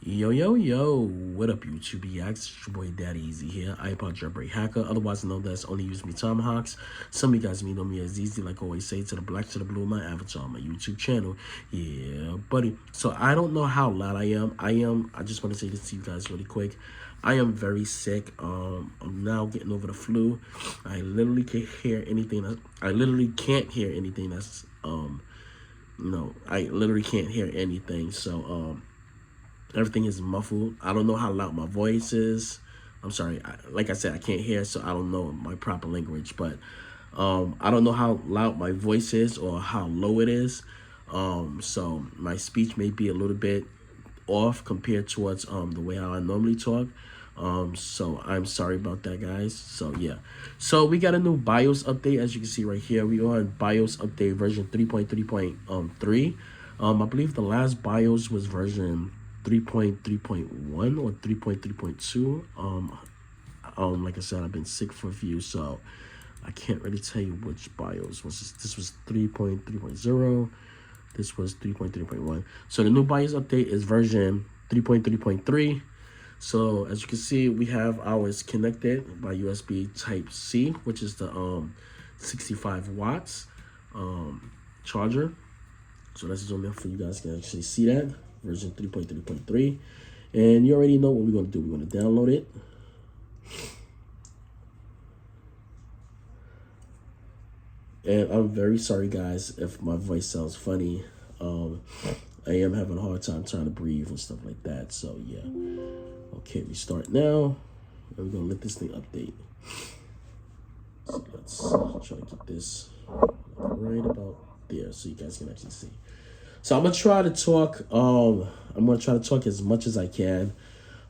Yo, what up, YouTube? It's your boy Daddy Easy here, iPod jailbreak hacker, otherwise known as only use me tomahawks. Some of you guys may know me as Easy, like I always say, to the black to the blue, my avatar on my YouTube channel. Yeah, buddy. So I don't know how loud I am. I just want to say this to you guys really quick. I am very sick. I'm now getting over the flu. I literally can't hear anything. I literally can't hear anything that's, I literally can't hear anything. So, everything is muffled. I don't know how loud my voice is. I'm sorry. Like I said, I can't hear, so I don't know my proper language. But I don't know how loud my voice is or how low it is. So my speech may be a little bit off compared towards the way how I normally talk. So I'm sorry about that, guys. So yeah. So we got a new BIOS update, as you can see right here. We are on BIOS update version 3.3.3. I believe the last BIOS was version 3.3.1 or 3.3.2. Like I said, I've been sick for a few, so I can't really tell you which BIOS was. This was 3.3.0. This was 3.3.1. So the new BIOS update is version 3.3.3. So as you can see, we have ours connected by USB Type C, which is the 65 watts charger. So let's zoom in for you guys can actually see that. Version 3.3.3. And you already know what we're going to do. We're going to download it. And I'm very sorry, guys, if my voice sounds funny. I am having a hard time trying to breathe and stuff like that. So, yeah. Okay, we start now. And we're going to let this thing update. So let's try to get this right about there so you guys can actually see. So I'm gonna try to talk. I'm gonna try to talk as much as I can.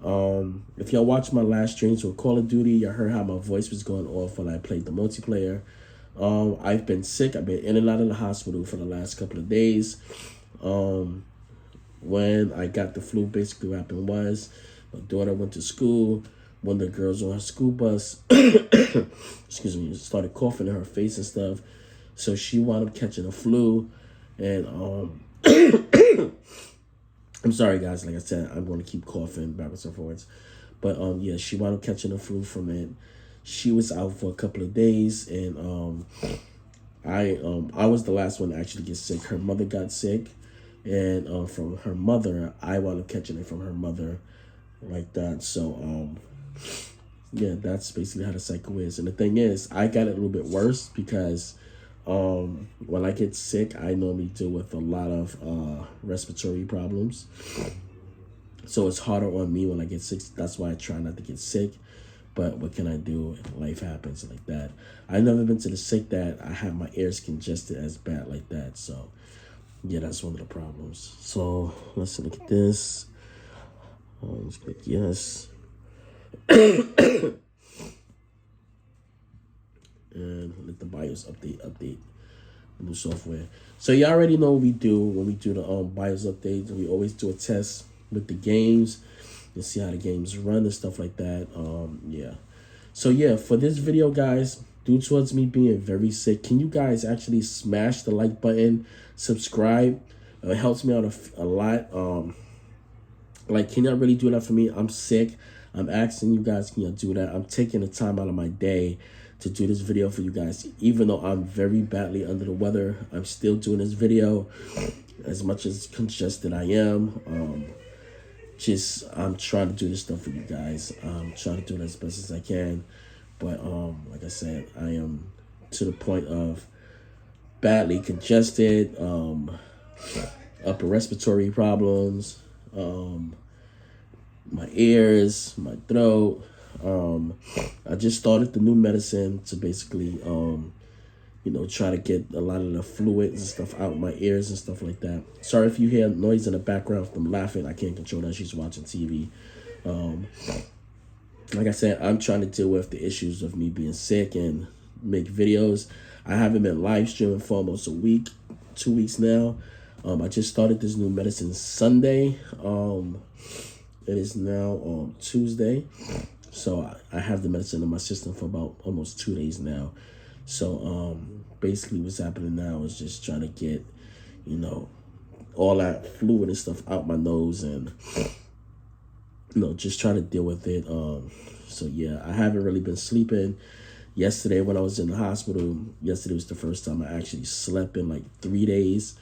If y'all watched my last streams with Call of Duty, y'all heard how my voice was going off when I played the multiplayer. I've been sick. I've been in and out of the hospital for the last couple of days. When I got the flu, basically what happened was my daughter went to school. One of the girls on her school bus, excuse me, started coughing in her face and stuff. So she wound up catching a flu, and I'm sorry, guys. Like I said, I'm going to keep coughing backwards and forwards. But, yeah, she wound up catching the flu from it. She was out for a couple of days, and I was the last one to actually get sick. Her mother got sick, and from her mother, I wound up catching it from her mother like that. So, yeah, that's basically how the cycle is. And the thing is, I got it a little bit worse because when I get sick, I normally deal with a lot of respiratory problems. So it's harder on me when I get sick. That's why I try not to get sick. But what can I do? Life happens like that. I've never been to the sick that I have my ears congested as bad like that. So yeah, that's one of the problems. So let's look at this. Let's click yes. And let the BIOS update the new software. So you already know what we do when we do the BIOS updates. We always do a test with the games and see how the games run and stuff like that. Yeah. So yeah, for this video, guys, due towards me being very sick, can you guys actually smash the like button, subscribe? It helps me out a lot. Like, can y'all really do that for me? I'm sick. I'm asking you guys, can y'all do that? I'm taking the time out of my day to do this video for you guys. Even though I'm very badly under the weather, I'm still doing this video as much as congested I am. I'm trying to do this stuff for you guys. I'm trying to do it as best as I can. But like I said, I am to the point of badly congested, upper respiratory problems, my ears, my throat. I just started the new medicine to basically, try to get a lot of the fluids and stuff out my ears and stuff like that. Sorry if you hear noise in the background from laughing. I can't control that. She's watching TV. Like I said, I'm trying to deal with the issues of me being sick and make videos. I haven't been live streaming for almost a week, 2 weeks now. I just started this new medicine Sunday. It is now Tuesday. So I have the medicine in my system for about almost 2 days now. So basically what's happening now is just trying to get, all that fluid and stuff out my nose and just try to deal with it. So yeah, I haven't really been sleeping. Yesterday when I was in the hospital, yesterday was the first time I actually slept in like 3 days.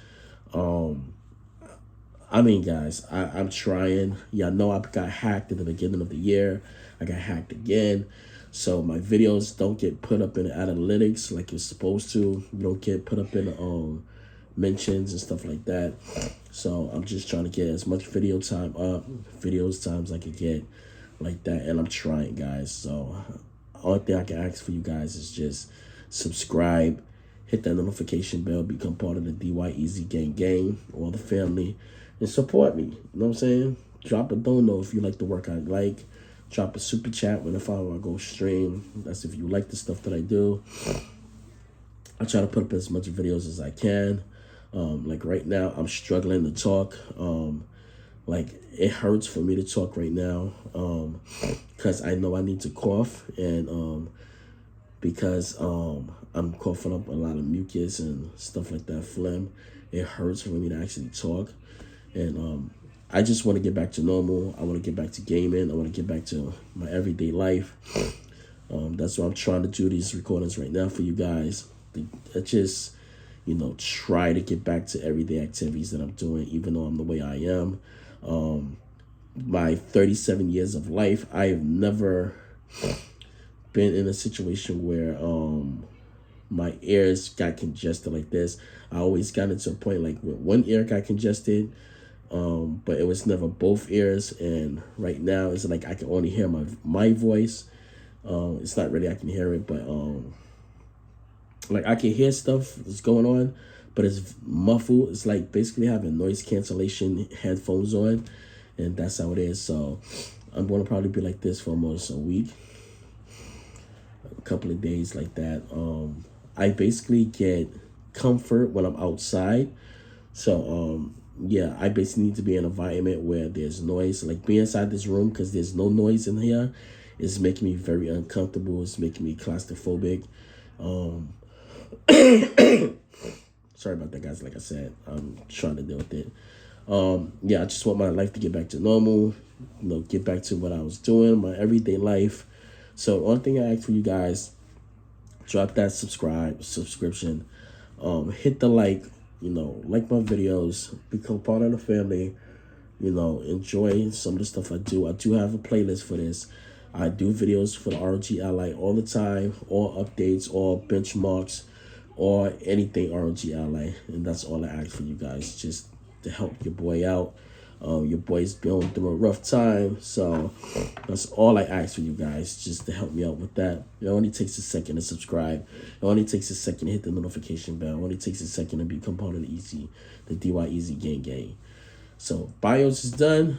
I mean, guys, I'm trying. Y'all know I got hacked at the beginning of the year. I got hacked again. So my videos don't get put up in analytics like it's supposed to. You don't get put up in mentions and stuff like that. So I'm just trying to get as much videos times I can get like that. And I'm trying, guys. So all thing I can ask for you guys is just subscribe, hit that notification bell, become part of the DYEZ gang, all the family, and support me. You know what I'm saying? Drop a dono if you like the work I like. Drop a super chat whenever I go stream. That's if you like the stuff that I do. I try to put up as much videos as I can. Like right now, I'm struggling to talk. Like it hurts for me to talk right now because I know I need to cough, and because I'm coughing up a lot of mucus and stuff like that, phlegm. It hurts for me to actually talk, and I just want to get back to normal. I want to get back to gaming. I want to get back to my everyday life. That's why I'm trying to do these recordings right now for you guys. I just, try to get back to everyday activities that I'm doing, even though I'm the way I am. My 37 years of life, I have never been in a situation where my ears got congested like this. I always got into a point like where one ear got congested, but it was never both ears. And right now it's like I can only hear my voice. It's not really I can hear it, but like I can hear stuff that's going on, but it's muffled. It's like basically having noise cancellation headphones on, and that's how it is. So I'm going to probably be like this for almost a week, a couple of days like that. I basically get comfort when I'm outside. So yeah, I basically need to be in an environment where there's noise. Like being inside this room because there's no noise in here is making me very uncomfortable. It's making me claustrophobic. Sorry about that, guys. Like I said, I'm trying to deal with it. Yeah, I just want my life to get back to normal, get back to what I was doing, my everyday life. So the only thing I ask for you guys, drop that subscription, hit the like my videos, become part of the family, enjoy some of the stuff I do. I do have a playlist for this. I do videos for the ROG Ally all the time, all updates, all benchmarks, or anything ROG Ally. And that's all I ask for you guys, just to help your boy out. Your boy's going through a rough time, so that's all I ask for you guys, just to help me out with that. It only takes a second to subscribe. It only takes a second to hit the notification bell. It only takes a second to become part of the DYEZ gang. So BIOS is done.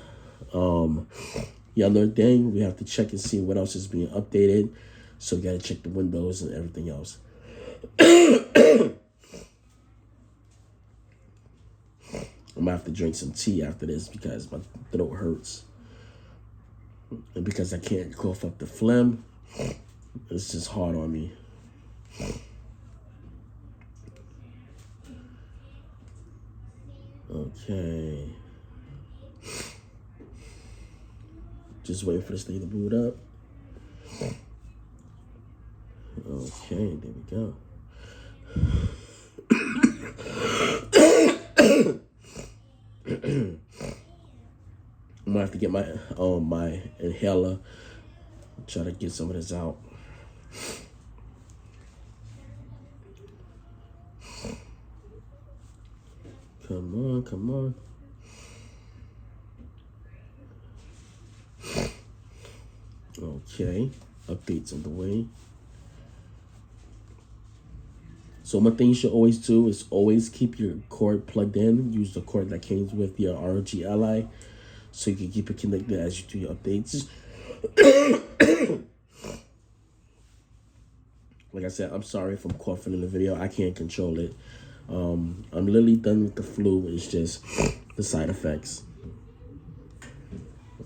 Y'all know the thing, we have to check and see what else is being updated. So we gotta check the windows and everything else. I'm gonna have to drink some tea after this because my throat hurts. And because I can't cough up the phlegm, it's just hard on me. Okay. Just waiting for this thing to boot up. Okay, there we go. I'm gonna have to get my my inhaler. Try to get some of this out. Come on, come on. Okay, updates on the way. So one thing you should always do is always keep your cord plugged in. Use the cord that came with your ROG Ally, so you can keep it connected as you do your updates. Like I said, I'm sorry if I'm coughing in the video. I can't control it. I'm literally done with the flu. It's just the side effects.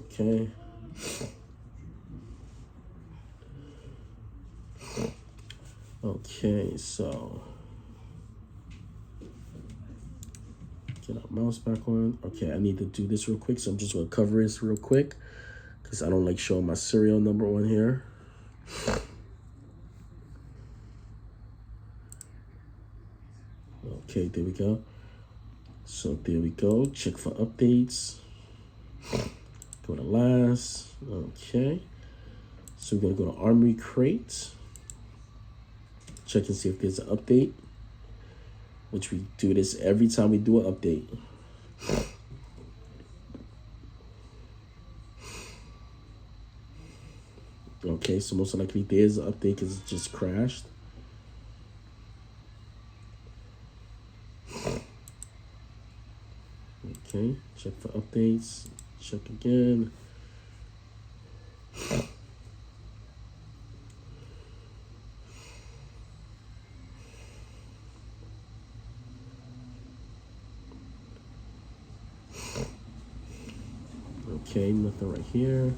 Okay. Okay, so get our mouse back on. Okay, I need to do this real quick, so I'm just gonna cover this real quick because I don't like showing my serial number on here. Okay, there we go. So there we go. Check for updates. Go to last. Okay. So we're going to go to Armory Crate. Check and see if there's an update, which we do this every time we do an update. Okay, so most likely there's an update because it just crashed. Okay, check for updates. Check again. Okay, nothing right here.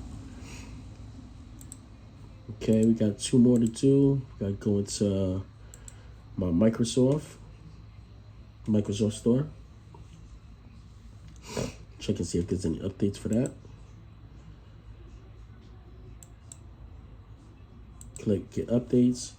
Okay, we got 2 more to do. We got to go into my Microsoft Store. Check and see if there's any updates for that. Click Get Updates.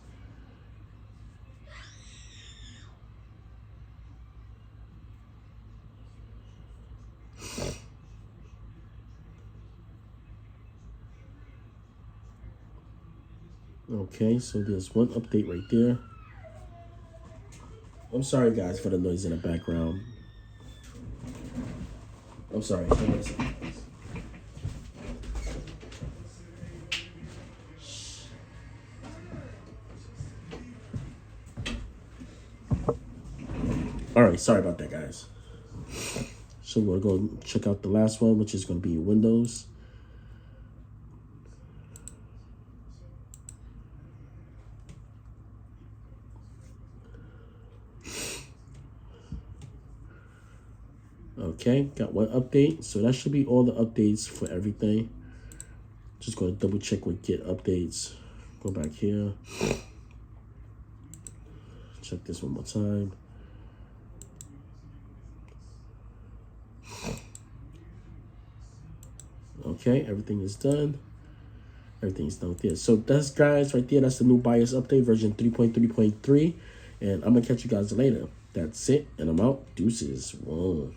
Okay, so there's one update right there. I'm sorry, guys, for the noise in the background. I'm sorry. All right, sorry about that, guys. So we're going to go check out the last one, which is going to be Windows. Okay, got one update. So that should be all the updates for everything. Just going to double check with Get Updates. Go back here. Check this one more time. Okay, everything is done. Everything's done with this. So that's, guys, right there. That's the new BIOS update, version 3.3.3. And I'm going to catch you guys later. That's it. And I'm out. Deuces. Whoa.